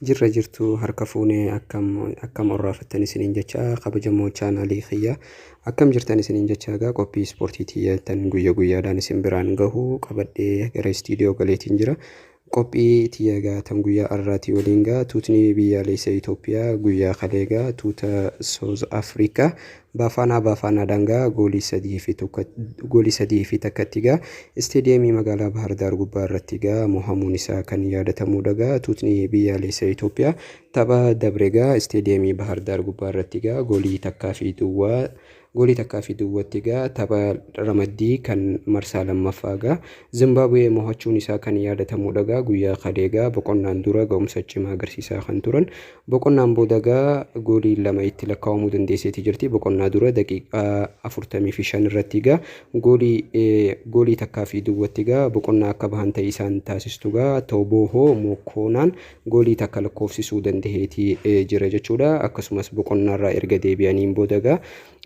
Jirra jirtu harka fuunee akkam orraafattani isiniin jecha kabajamoo chaanaalii kiyya akkam jirtan isiniin jecha egaa qophii ispoortiitii tan guyyaadhaan isin biraan gahu qabadhee gara istiidiyoo galeetiin jira. Qophii tiyyagaa tan guyyaa har'aatii waliin gaa tuutni biyyaalessa Itoophiyaa guyyaa kaleegaa tuuta South Africa baafana dangaa goolii sadii fi takkatti gaa isteediyeemii magaalaa Bahar Daar gubbaa irratti gaa mohamuun isaa kan yaadatamudha gaa tuutni biyyaalessa Itoophiyaa tapha dabre gaa isteediyeemii Bahar Daar gubbaa irratti gaa goolii takkaa fi duwwaatti gaa tapha ramaddii kan marsaa lammaffaa gaa Zimbaabuwee mo'achuun isaa kan yaadatamudha gaa guyyaa kaleegaa boqonnaan dura ga'umsa cimaa agarsiisaa kan turan boqonnaan booda gaa goolii lama itti lakkaa'amuu dandeesseeti jirti boqonnaa dura daqiiqaa 45 irratti gaa goolii takkaa fi duwwaatti gaa boqonnaa akka bahan ta'e isaan taasistu gaa Toobohoo Mokoonaan goolii takka lakkoofsisuu dandeheeti jira jechuudha akkasumas boqonnaarraa erga deebi'aniin booda gaa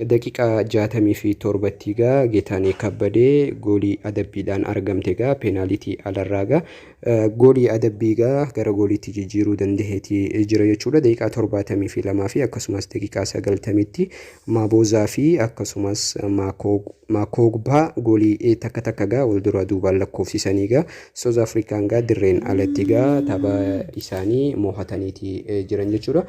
daqiiqaa 67tti gaa Geetaanee Kabbadee goolii adabbiidhaan argamte gaa peenaalitii alarraa gaa goolii adabbii gaa gara gooliitti jijjiiruu dandeheeti jira jechuudha daqiiqaa 72 fi akkasumas daqiiqaa 90tti Maabozaa fi akkasumas Maakogbaa goolii takka gaa wal dura duubaan lakkoofsisanii gaa South Afrikaan gaa dirreen alatti gaa tapha isaanii mo'ataniiti jiran jechuudha.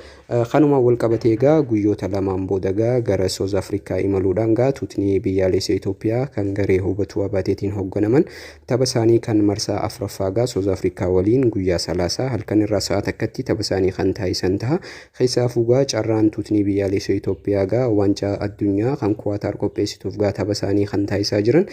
Kanuma wal qabatee gaa guyyoota lamaan booda gaa gara South Afrikaa imaluudhaan gaa tuutni biyyaalessa Itoophiyaa kan garee hubatuu abaateetiin hoogganaman tapha isaanii kan marsaa afuraffaa gaa South Afrikaa waliin guyyaa 30 halkan irraa sa'a takkatti tapha isaanii kan taasisan ta'a. Keessaafuu gaa carraan tuutni biyyaalessa Itoophiyaa gaa waancaa addunyaa kan Kuwaataar qopheessituuf gaa tapha isaanii kan taasisaa jiran.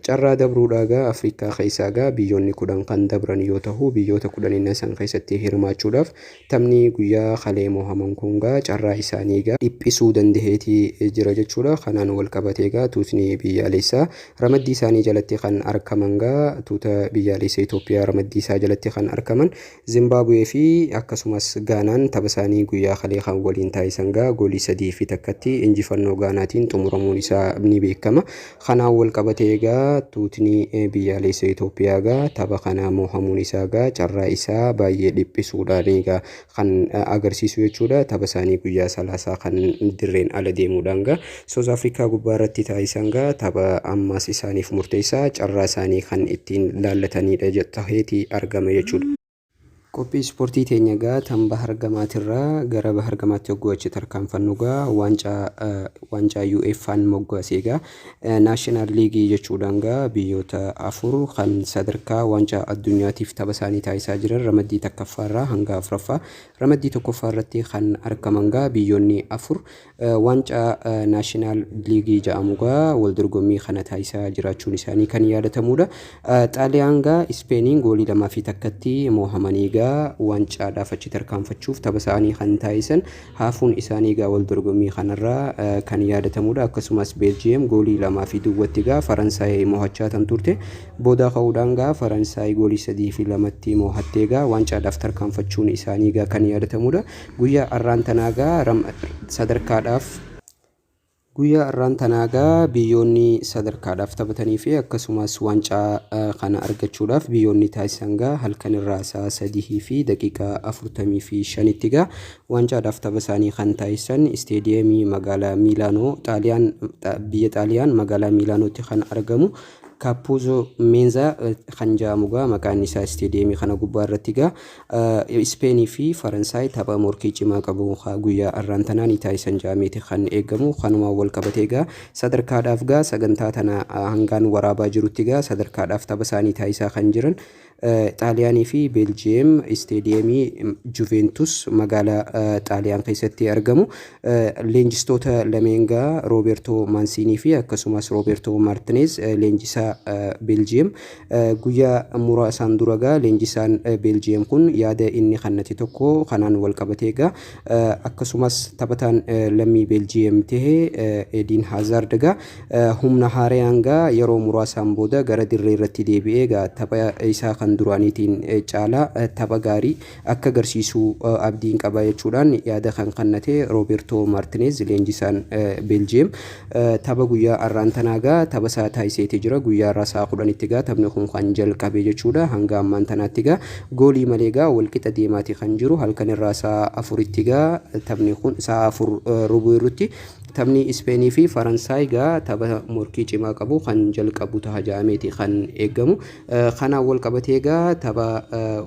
Carraa dabruudhaa gaa Afrikaa keessaa gaa biyyoonni 10 kan dabran yoo ta'u biyyoota 10 isaan keessatti hirmaachuudhaaf taphni guyyaa kalee mohaman kun gaa carraa isaanii gaa dhiphisuu dandeheeti jira jechuudha. Kanaan wal qabatee gaa tuutni biyyaalessaa ramaddii isaanii jalatti kan argaman gaa tuuta biyyaalessa Itoophiyaa ramaddii isaa jalatti kan argaman Zimbaabuwee fi akkasumas Gaanaan tapha isaanii guyyaa kalee kan waliin taasisan gaa goolii 3 fi takkatti injifannoo Gaanaatiin xumuramuun isaa ni beekama. Kanaan wal qabatee gaa tuutni biyyaalessa Itoophiyaa gaa tapha kana mohamuun isaa gaa carraa isaa baay'ee dhiphisuudhaan gaa kan agarsiisu jechuudha. Tapha isaanii guyyaa 30 kan dirreen ala deemuudhaan gaa South Afrikaa gubbaa irratti taasisan gaa tapha ammas isaaniif murteessaa carraa isaanii kan ittiin laallatanidha taheeti argama jechuudha. Qophii ispoortii teenya gaa tan Bahar Gamaatirraa gara Bahar Gamaatti yogguu achi tarkaanfannu gaa waancaa UEFA'n moggaasee gaa naashinaal liigii jechuudhaan gaa biyyoota 4 kan sadarkaa waancaa addunyaatiif tapha isaanii taasisaa jiran ramaddii tokkoffaarraa hanga afuraffaa ramaddii tokkoffaa irratti kan argaman gaa biyyoonni 4 waancaa naashinaal liigii jedhamu gaa wal dorgommii kana taasisaa jiraachuun isaanii kan yaadatamudha. Xaaliyaan gaa Ispeeniin goolii 2 fi takkatti mohamanii gaa wancaadhaaf achi tarkaanfachuuf tapha isaanii kan taasisan haafuun isaanii gaa wal dorgommii kanarraa kan yaadatamudha. Akkasumas Beeljiyeem goolii 2 fi duwwatti gaa Faransaay mo'achaa tan turte booda ka'uudhaan gaa Faransaay goolii 3 fi 2tti mo'attee gaa wancaadhaaf tarkaanfachuun isaanii gaa kan yaadatamudha. Guyyaa har'aan tanaa gaa sadarkaadhaaf guyyaa har'aan tanaa gaa biyyoonni sadarkaadhaaf taphatanii fi akkasumas waancaa kana argachuudhaaf biyyoonni taasisan gaa halkan irraa sa'a 3 fi daqiiqaa 45tti gaa wancaadhaaf tapha isaanii kan taasisan isteediyeemii magaalaa Miilaanoo biyya Xaaliyaan magaalaa Miilaanootti kan argamu Kaappuuzoo Meenzaa kan jedhamu gaa maqaan isaa isteediyeemii kana gubbaa irratti gaa Ispeenii fi Faransaay tapha morkii cimaa qabu guyyaa har'aan tanaan taasisan jedhameeti kan eegamu. Kanuma wal qabatee gaa sadarkaadhaaf gaa sagantaa tana hangaan waraabaa jirutti gaa sadarkaadhaaf tapha isaanii taasisaa kan jiran Xaaliyaanii fi Beeljiyeem isteediyeemii Juventus magaalaa Xaaliyaan keessatti argamu. Leenjistoota lameen gaa Roobertoo Maansiinii fi akkasumas Roobertoo Maartineez leenjisaa Beeljiyeem guyyaa muraasaan dura gaa leenjisaan Beeljiyeem kun yaada inni kennate tokko kanaan wal qabatee gaa akkasumas taphataan lammii Beeljiyeem tahee Eden Hazard gaa humna haaraan gaa yeroo muraasaan booda gara dirree irratti deebi'ee gaa tapha isaa kan duraaniitiin caalaa tapha gaarii akka agarsiisuu abdiin qaba jechuudhaan yaada kan kennate Roobertoo Maartineez leenjisaan Beeljiyeem tapha guyyaa har'aan tanaa gaa tapha isaa taasiseeti jira. guyyaa irraa sa'a 10tti gaa taphni kun kan jalqabe jechuudha. Hanga ammaan tanaatti gaa goolii malee gaa walqixa deemaati kan jiru. Halkan irraa sa'a 4tti gaa taphni kun sa'a 4 rubuu irratti taphni Ispeenii fi Faransaay gaa tapha morkii cimaa qabu kan jalqabu ta'a jedhameeti kan eegamu. Kanaan wal qabatee gaa tapha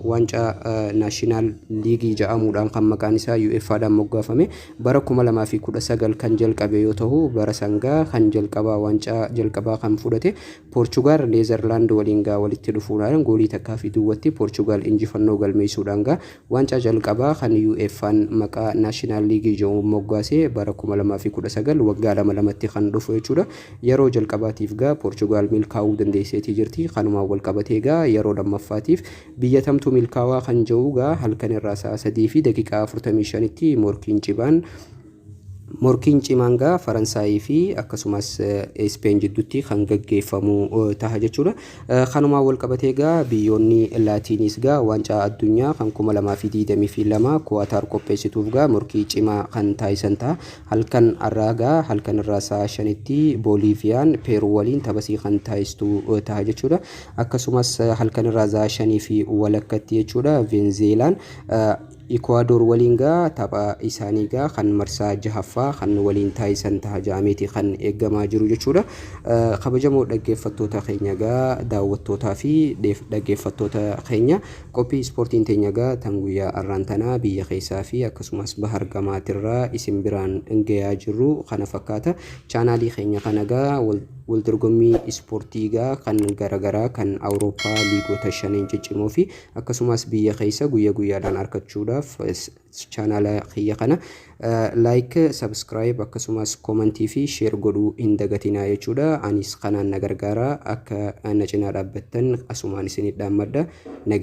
waancaa naashinaal liigii jedhamuudhaan kan maqaan isaa UEFAadhaan moggaafame bara 2019 kan jalqabe yoo ta'u, bara sangaa kan jalqabaa waancaa jalqabaa kan fudhate Poorchugaal Neezerlaand waliin gaa walitti dhufuudhaan goolii takkaa fi duwwatti Poorchugaal injifannoo galmeessuudhaan gaa waancaa jalqabaa kan UEFAan maqaa naashinaal liigii jedhamuun moggaase bara 2019 waggaa lamatti kan dhufu jechuudha. Yeroo jalqabaatiif gaa Poorchugaal milkaa'uu dandeesseetii jirti. Kanumaan wal qabatee gaa yeroo lammaffaatiif biyya tamtu milkaa'aa kan jiru gaa halkan irraa sa'a 3 fi daqiiqaa 45tti morkiin cimaan gaa Faransaayii fi akkasumas Ispeen jidduutti kan gaggeeffamu ta'a jechuudha. Kanumaan wal qabatee gaa biyyoonni Laatiinis gaa waancaa addunyaa kan 2022 Kuwaataar qopheessituuf gaa morkii cimaa kan taasisan ta'a. Halkan irraa sa'a 5tti Booliiviyaan Peeruu waliin taphasii kan taasistu ta'a jechuudha. Akkasumas halkan irraa sa'a 5 fi walakkatti jechuudha Veenzeelaan Ecuador waliin gaa tapha isaanii gaa kan marsaa jahaffaa kan waliin taasisan ta'a jedhameeti kan eegamaa jiru jechuudha. Kabajamoo dhaggeeffattoota keenya gaa daawwattootaa fi dhaggeeffattoota keenya qophii ispoortiin teenya gaa tan guyyaa har'aan tanaa biyya keessaa fi akkasumas bahar gamaatirraa isin biraan gayaa jirru kana fakkaata. Chaanaalii keenya kana gaa waldorgommii ispoortii gaa kan garagaraa kan Awurooppaa liigota 5 ciccimoo fi akkasumas biyya keessa guyyaa guyyaadhaan argachuudhaaf chaanaala kiyya kana like, subscribe akkasumas commentii fi share godhuu hin dagatinaa jechuudha. Anis kanaan na gargaara akka na cinaa dhaabbattan asumaan isinii dhaammadha.